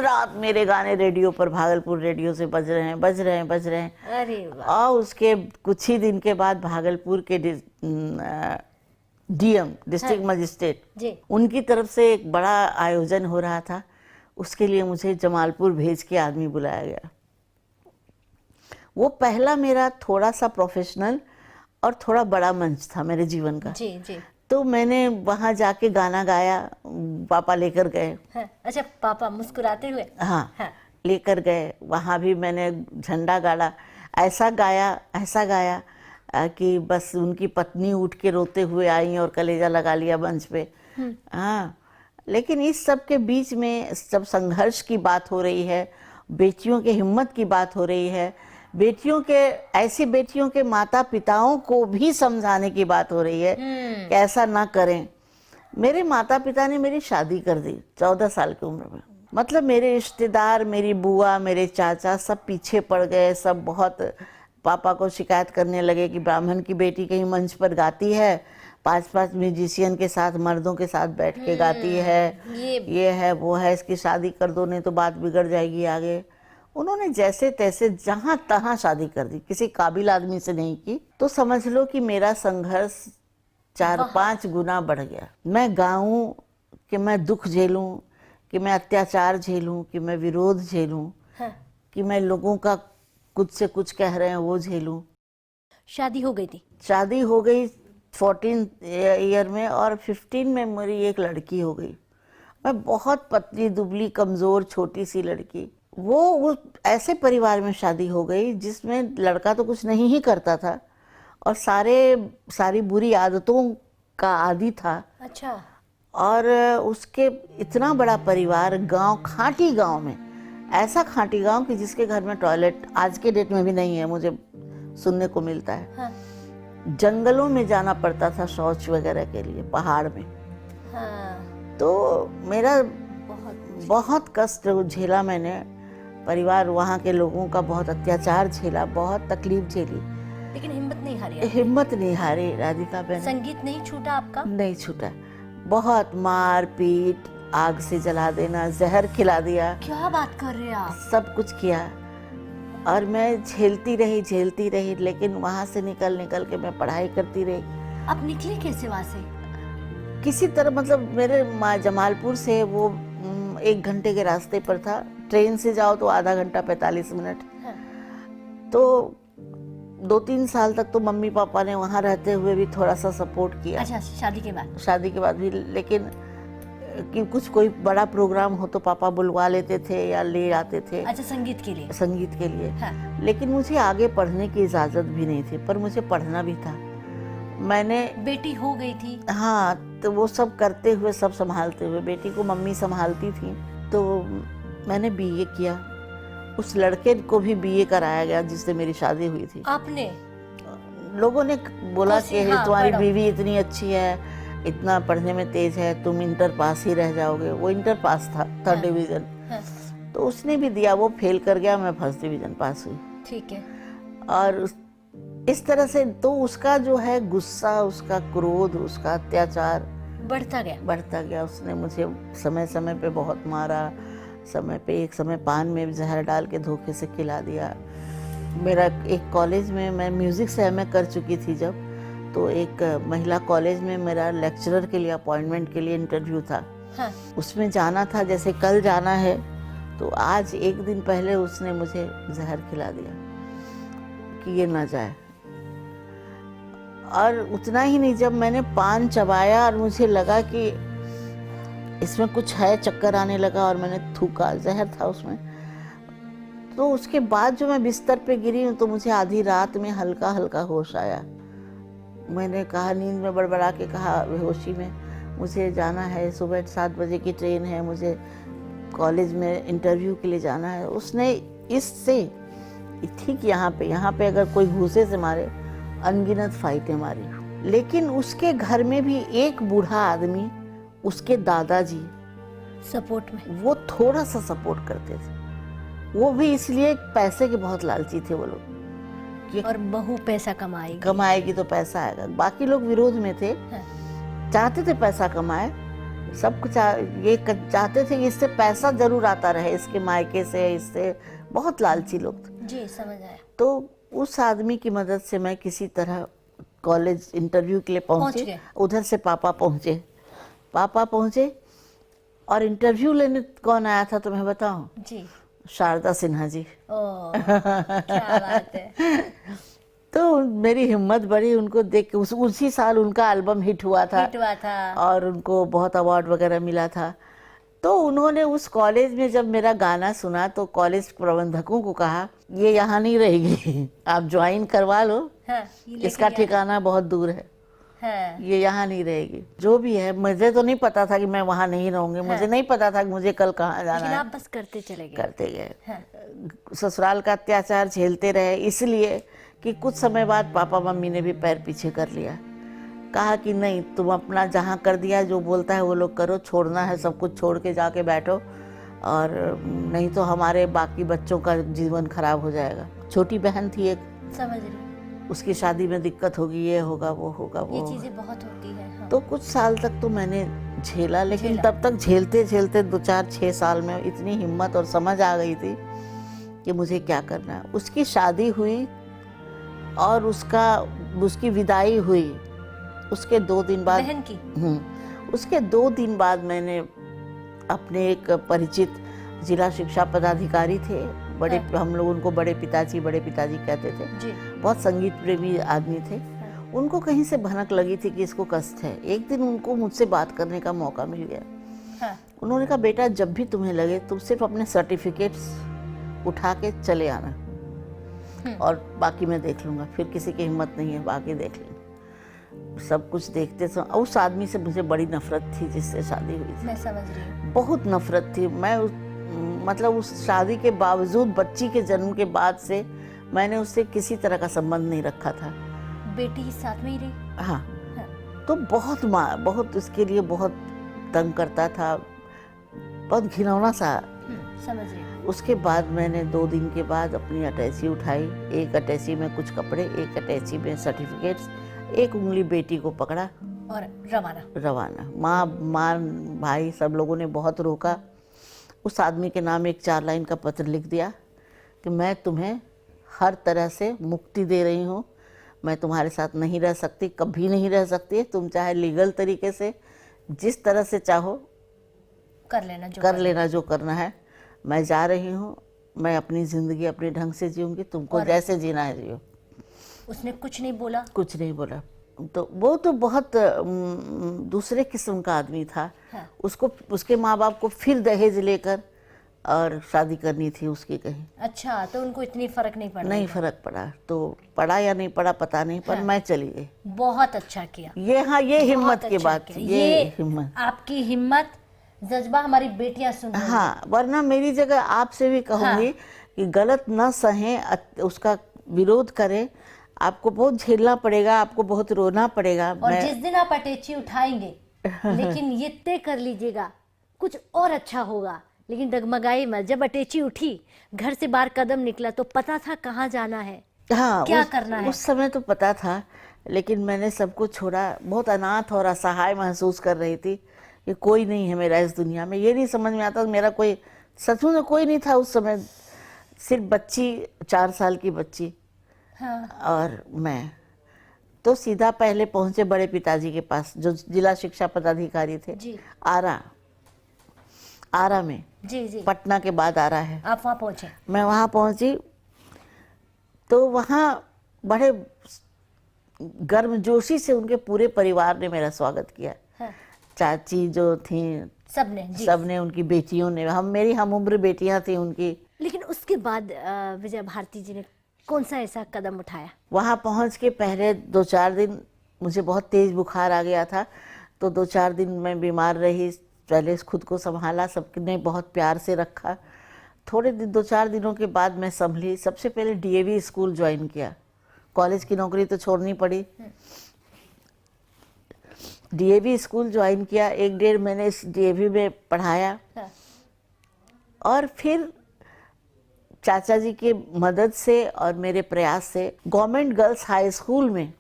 रात मेरे गाने रेडियो पर, भागलपुर रेडियो से बज रहे हैं, बज रहे हैं, बज रहे हैं। अरे वाह। और उसके कुछ ही दिन के बाद भागलपुर के डीएम, डिस्ट्रिक्ट मजिस्ट्रेट जी। उनकी तरफ से एक बड़ा आयोजन हो रहा था। उसके लिए मुझे जमालपुर भेज के आदमी बुलाया गया। वो पहला मेरा थोड़ा सा प्रोफेशनल और थोड़ा बड़ा मंच था मेरे जीवन का। जी जी। तो मैंने वहाँ जाके गाना गाया, पापा लेकर गए। हाँ, अच्छा, पापा मुस्कुराते हुए? हाँ, हाँ। लेकर गए। वहाँ भी मैंने झंडा गाड़ा, ऐसा गाया कि बस उनकी पत्नी उठ के रोते हुए आई और कलेजा लगा लिया मंच पे। हाँ, लेकिन इस सब के बीच में जब संघर्ष की बात हो रही है, बेटियों के हिम्मत की बात हो रही है, बेटियों के, ऐसी बेटियों के माता पिताओं को भी समझाने की बात हो रही है कि ऐसा ना करें। मेरे माता पिता ने मेरी शादी कर दी 14 साल की उम्र में। मतलब मेरे रिश्तेदार, मेरी बुआ, मेरे चाचा सब पीछे पड़ गए। सब बहुत पापा को शिकायत करने लगे कि ब्राह्मण की बेटी कहीं मंच पर गाती है, 5-5 म्यूजिशियन के साथ, मर्दों के साथ बैठ के गाती है, ये है वो है, इसकी शादी कर दो नहीं तो बात बिगड़ जाएगी आगे। उन्होंने जैसे तैसे जहाँ तहाँ शादी कर दी, किसी काबिल आदमी से नहीं की। तो समझ लो कि मेरा संघर्ष 4-5 गुना बढ़ गया। मैं गाऊं कि मैं दुख झेलूं, कि मैं अत्याचार झेलूं, कि मैं विरोध झेलूं, हाँ। कि मैं लोगों का कुछ से कुछ कह रहे हैं वो झेलूं। शादी हो गई थी? शादी हो गई 14 ईयर में, और 15 में मेरी एक लड़की हो गई। मैं बहुत पतली दुबली कमज़ोर छोटी सी लड़की। वो ऐसे परिवार में शादी हो गई जिसमें लड़का तो कुछ नहीं ही करता था और सारी बुरी आदतों का आदी था। अच्छा। और उसके इतना बड़ा परिवार, गांव, खांटी गांव में, ऐसा खांटी गांव कि जिसके घर में टॉयलेट आज के डेट में भी नहीं है, मुझे सुनने को मिलता है। हाँ। जंगलों में जाना पड़ता था शौच वगैरह के लिए, पहाड़ में। हाँ। तो मेरा बहुत कष्ट झेला मैंने, परिवार, वहाँ के लोगों का बहुत अत्याचार झेला, बहुत तकलीफ झेली, लेकिन हिम्मत नहीं हारी? हिम्मत नहीं हारी राधिका बहन। संगीत नहीं छूटा आपका? नहीं छूटा। बहुत मार पीट, आग से जला देना, जहर खिला दिया। क्या बात कर रहे हैं आप? सब कुछ किया और मैं झेलती रही, लेकिन वहाँ से निकल के मैं पढ़ाई करती रही। आप निकले कैसे वहाँ से? किसी तरह, मतलब मेरे जमालपुर से वो 1 घंटे के रास्ते पर था। ट्रेन से जाओ तो आधा घंटा 45 मिनट। हाँ। तो 2-3 साल तक तो मम्मी पापा ने वहाँ रहते हुए भी थोड़ा सा सपोर्ट किया। अच्छा, शादी के बाद? शादी के बाद भी, लेकिन कि कुछ कोई बड़ा प्रोग्राम हो तो पापा बुलवा लेते थे या ले आते थे। अच्छा, संगीत के लिए? संगीत के लिए। हाँ। लेकिन मुझे आगे पढ़ने की इजाज़त भी नहीं थी, पर मुझे पढ़ना भी था। मैंने, बेटी हो गई थी? हाँ, तो वो सब करते हुए, सब संभालते हुए, बेटी को मम्मी संभालती थी। तो मैंने बीए किया। उस लड़के को भी बीए कराया गया जिससे मेरी शादी हुई थी। आपने? लोगों ने बोला कि हाँ, तुम्हारी बीवी इतनी अच्छी है, इतना पढ़ने में तेज है, तुम इंटर पास ही रह जाओगे। वो इंटर पास था, 3rd डिवीजन। हाँ। तो उसने भी दिया, वो फेल कर गया, मैं 1st डिवीजन पास हुई। ठीक है। और इस तरह से तो उसका जो है गुस्सा, उसका क्रोध, उसका अत्याचार बढ़ता गया। उसने मुझे समय समय पे बहुत मारा, एक समय पान में जहर डाल के धोखे से खिला दिया। मेरा एक कॉलेज में, मैं म्यूज़िक से एमए कर चुकी थी जब, तो एक महिला कॉलेज में मेरा लेक्चरर के लिए अपॉइंटमेंट के लिए इंटरव्यू था। हाँ। उसमें जाना था, जैसे कल जाना है, तो आज 1 दिन पहले उसने मुझे जहर खिला दिया कि ये ना जाए। और उतना ही नहीं, जब मैंने पान चबाया और मुझे लगा कि इसमें कुछ है, चक्कर आने लगा और मैंने थूका, जहर था उसमें। तो उसके बाद जो मैं बिस्तर पे गिरी हूँ तो मुझे आधी रात में हल्का हल्का होश आया। मैंने कहा, नींद में बड़बड़ा के कहा, बेहोशी में, मुझे जाना है, सुबह 7 बजे की ट्रेन है, मुझे कॉलेज में इंटरव्यू के लिए जाना है। उसने इससे ठीक यहाँ पे अगर कोई घूसे से मारे, अनगिनत फाइटें मारी। लेकिन उसके घर में भी एक बूढ़ा आदमी, उसके दादाजी सपोर्ट में, वो थोड़ा सा सपोर्ट करते थे। वो भी इसलिए पैसे के बहुत लालची थे वो लोग, और बहू पैसा कमाएगी तो पैसा आएगा। बाकी लोग विरोध में थे। हाँ। चाहते थे पैसा कमाए, सब कुछ चाहते थे कि इससे पैसा जरूर आता रहे, इसके मायके से, इससे बहुत लालची लोग थे। जी, समझ आया। तो उस आदमी की मदद से मैं किसी तरह कॉलेज इंटरव्यू के लिए पहुंच पहुंची। गए। उधर से पापा पहुंचे और इंटरव्यू लेने कौन आया था तुम्हें बताऊं? जी। शारदा सिन्हा जी। ओ, क्या बात है। तो मेरी हिम्मत बढ़ी उनको देख के। उसी साल उनका एल्बम हिट हुआ था और उनको बहुत अवार्ड वगैरह मिला था। तो उन्होंने उस कॉलेज में जब मेरा गाना सुना तो कॉलेज प्रबंधकों को कहा ये यहाँ नहीं रहेगी, आप ज्वाइन करवा लो। हाँ, इसका ठिकाना बहुत दूर है। हाँ, ये यहाँ नहीं रहेगी। जो भी है, मुझे तो नहीं पता था कि मैं वहाँ नहीं रहूंगी। मुझे नहीं पता था कि मुझे कल कहाँ जाना लेकिन है। आप बस करते चले गए। करते गए। हाँ, ससुराल का अत्याचार झेलते रहे, इसलिए कि कुछ समय बाद पापा मम्मी ने भी पैर पीछे कर लिया। कहा कि नहीं, तुम अपना जहाँ कर दिया, जो बोलता है वो लोग करो, छोड़ना है सब कुछ छोड़ के जाके बैठो, और नहीं तो हमारे बाकी बच्चों का जीवन खराब हो जाएगा। छोटी बहन थी एक, समझ रही। उसकी शादी में दिक्कत होगी, ये होगा वो होगा ये वो। चीजें बहुत होती है। हाँ। तो कुछ साल तक तो मैंने झेला, लेकिन तब तक झेलते झेलते 2-4-6 साल में इतनी हिम्मत और समझ आ गई थी कि मुझे क्या करना है। उसकी शादी हुई और उसकी विदाई हुई। उसके 2 दिन बाद, बहन की। उसके 2 दिन बाद मैंने अपने एक परिचित जिला शिक्षा पदाधिकारी थे, बड़े, हम लोग उनको बड़े पिताजी कहते थे जी। बहुत संगीत प्रेमी आदमी थे। उनको कहीं से भनक लगी थी कि इसको कष्ट है। एक दिन उनको मुझसे बात करने का मौका मिल गया। हाँ। उन्होंने कहा बेटा, जब भी तुम्हें लगे तुम सिर्फ अपने सर्टिफिकेट्स उठा के चले आना, और बाकी मैं देख लूंगा। फिर किसी की हिम्मत नहीं है, बाकी देख लेंगे। सब कुछ देखते समय उस आदमी से मुझे बड़ी नफरत थी जिससे शादी हुई थी। मैं समझ रही हूँ। बहुत नफरत थी। मैं मतलब उस शादी के बावजूद, बच्ची के जन्म के बाद से मैंने उससे किसी तरह का संबंध नहीं रखा था। बेटी साथ में ही रही। हाँ। तो बहुत उसके लिए बहुत तंग करता था, बहुत घिनौना सा। समझ रही हूँ। उसके बाद मैंने 2 दिन के बाद अपनी अटैची उठाई। एक अटैची में कुछ कपड़े, एक अटैची में सर्टिफिकेट्स, एक उंगली बेटी को पकड़ा और रवाना। माँ भाई सब लोगों ने बहुत रोका। उस आदमी के नाम एक 4 लाइन का पत्र लिख दिया कि मैं तुम्हें हर तरह से मुक्ति दे रही हूँ, मैं तुम्हारे साथ नहीं रह सकती, कभी नहीं रह सकती। तुम चाहे लीगल तरीके से जिस तरह से चाहो कर लेना जो करना है। मैं जा रही हूँ, मैं अपनी ज़िंदगी अपने ढंग से जीऊँगी, तुमको जैसे जीना है जियो। उसने कुछ नहीं बोला। कुछ नहीं बोला। तो वो तो बहुत दूसरे किस्म का आदमी था। हाँ। उसको, उसके माँ बाप को फिर दहेज लेकर और शादी करनी थी उसकी कहीं। अच्छा, तो उनको इतनी फर्क नहीं पड़ा? नहीं फर्क पड़ा। तो पड़ा या नहीं पड़ा पता नहीं, पर मैं चली गई। बहुत अच्छा किया। ये हिम्मत की बात थी। ये हिम्मत, आपकी हिम्मत, जज्बा हमारी बेटियां सुन रही हैं। हाँ, वरना मेरी जगह आपसे भी कहूँगी कि गलत न सहें, उसका विरोध करें। आपको बहुत झेलना पड़ेगा, आपको बहुत रोना पड़ेगा। और जिस दिन आप अटैची उठाएंगे, लेकिन ये तय कर लीजिएगा कुछ और अच्छा होगा। लेकिन डगमगाई मत। जब अटैची उठी, घर से बाहर कदम निकला तो पता था कहाँ जाना है, हाँ, क्या करना है। उस समय तो पता था, लेकिन मैंने सब कुछ छोड़ा। बहुत अनाथ और असहाय महसूस कर रही थी कि कोई नहीं है मेरा इस दुनिया में। ये नहीं समझ में आता मेरा कोई, सच में कोई नहीं था उस समय। सिर्फ बच्ची, 4 साल की बच्ची। हाँ। और मैं तो सीधा पहले पहुंचे बड़े पिताजी के पास, जो जिला शिक्षा पदाधिकारी थे। जी। आरा में। जी। पटना के बाद आरा है। आप वहाँ पहुँचे? मैं वहाँ पहुँची तो वहाँ बड़े गर्मजोशी से उनके पूरे परिवार ने मेरा स्वागत किया। हाँ। चाची जो थी, सबने, उनकी बेटियों ने, मेरी हम उम्र बेटियां थी उनकी। लेकिन उसके बाद विजय भारती जी ने कौन सा ऐसा कदम उठाया? वहाँ पहुँच के पहले 2-4 दिन मुझे बहुत तेज बुखार आ गया था, तो 2-4 दिन मैं बीमार रही। पहले खुद को संभाला, सबने बहुत प्यार से रखा। थोड़े दिन, 2-4 दिनों के बाद मैं संभली। सबसे पहले डीएवी स्कूल ज्वाइन किया। कॉलेज की नौकरी तो छोड़नी पड़ी। डीएवी स्कूल ज्वाइन किया। 1-1.5 महीने इस डीएवी में पढ़ाया। और फिर चाचा जी के मदद से और मेरे प्रयास से गवर्नमेंट गर्ल्स हाई स्कूल में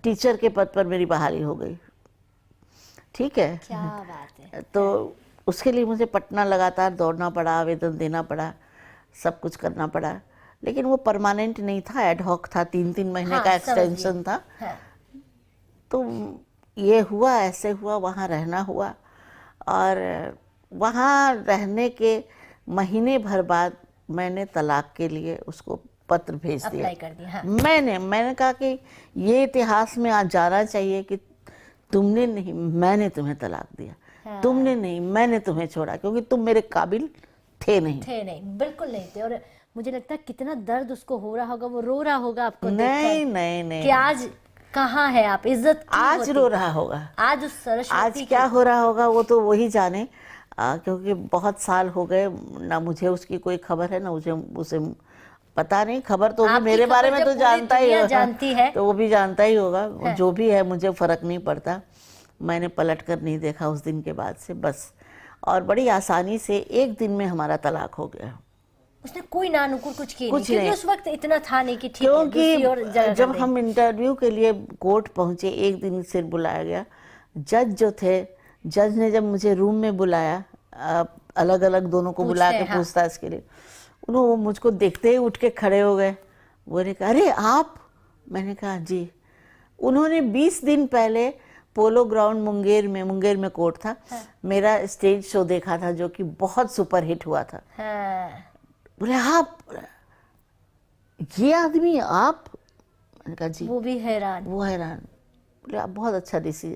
टीचर के पद पर मेरी बहाली हो गई। ठीक है। क्या बात है। तो उसके लिए मुझे पटना लगातार दौड़ना पड़ा, आवेदन देना पड़ा, सब कुछ करना पड़ा, लेकिन वो परमानेंट नहीं था, एडहॉक था, 3-3 महीने हाँ, का समझ गई। एक्सटेंशन था। हाँ, तो ये हुआ, ऐसे हुआ, वहाँ रहना हुआ। और वहाँ रहने के महीने भर बाद मैंने तलाक के लिए उसको पत्र भेज दिया। अप्लाई कर दिया। हाँ, मैंने कहा कि ये इतिहास में आज जाना चाहिए कि तुमने नहीं, मैंने तुम्हें तलाक दिया। हाँ। तुमने नहीं, मैंने तुम्हें छोड़ा, क्योंकि तुम मेरे काबिल थे नहीं। थे नहीं, बिल्कुल नहीं थे। और मुझे लगता है कितना दर्द उसको हो रहा होगा, वो रो रहा होगा आपको नहीं देखकर नहीं कि नहीं, आज कहाँ है आप, इज्जत की आज होती। रो रहा होगा। आज उस सरस्वती आज की- क्या हो रहा होगा वो तो वही जाने। क्योंकि बहुत साल हो गए ना, मुझे उसकी कोई खबर है ना मुझे उसे पता नहीं। खबर तो भी आपकी मेरे बारे खबर में जब तो पूरी जानता ही दुनिया होगा, जानती है। तो वो भी जानता ही होगा। है। जो भी है मुझे फर्क नहीं पड़ता। मैंने पलट कर नहीं देखा उस दिन के बाद से, बस। और बड़ी आसानी से एक दिन में हमारा तलाक हो गया। उसने कोई ना नुकुर कुछ की नहीं, कुछ क्योंकि नहीं। उस वक्त इतना था नहीं कि ठीक है दूसरी ओर जगह क्योंकि कर जब दें। हम इंटरव्यू के लिए कोर्ट पहुंचे, एक दिन सिर बुलाया गया। जज जो थे, जज ने जब मुझे रूम में बुलाया, अलग अलग दोनों को बुला पूछते के हैं, हाँ। पूछताछ के लिए, उन्होंने वो मुझको देखते ही उठ के खड़े हो गए। वो ने कहा, अरे आप? मैंने कहा जी। उन्होंने 20 दिन पहले पोलो ग्राउंड मुंगेर में कोर्ट था, मेरा स्टेज शो देखा था, जो कि बहुत सुपर हिट हुआ था। हाँ, बोले आप, ये आदमी आप? मैंने कहा जी। वो भी हैरान। वो हैरान। बोले आप बहुत अच्छा डिसीजन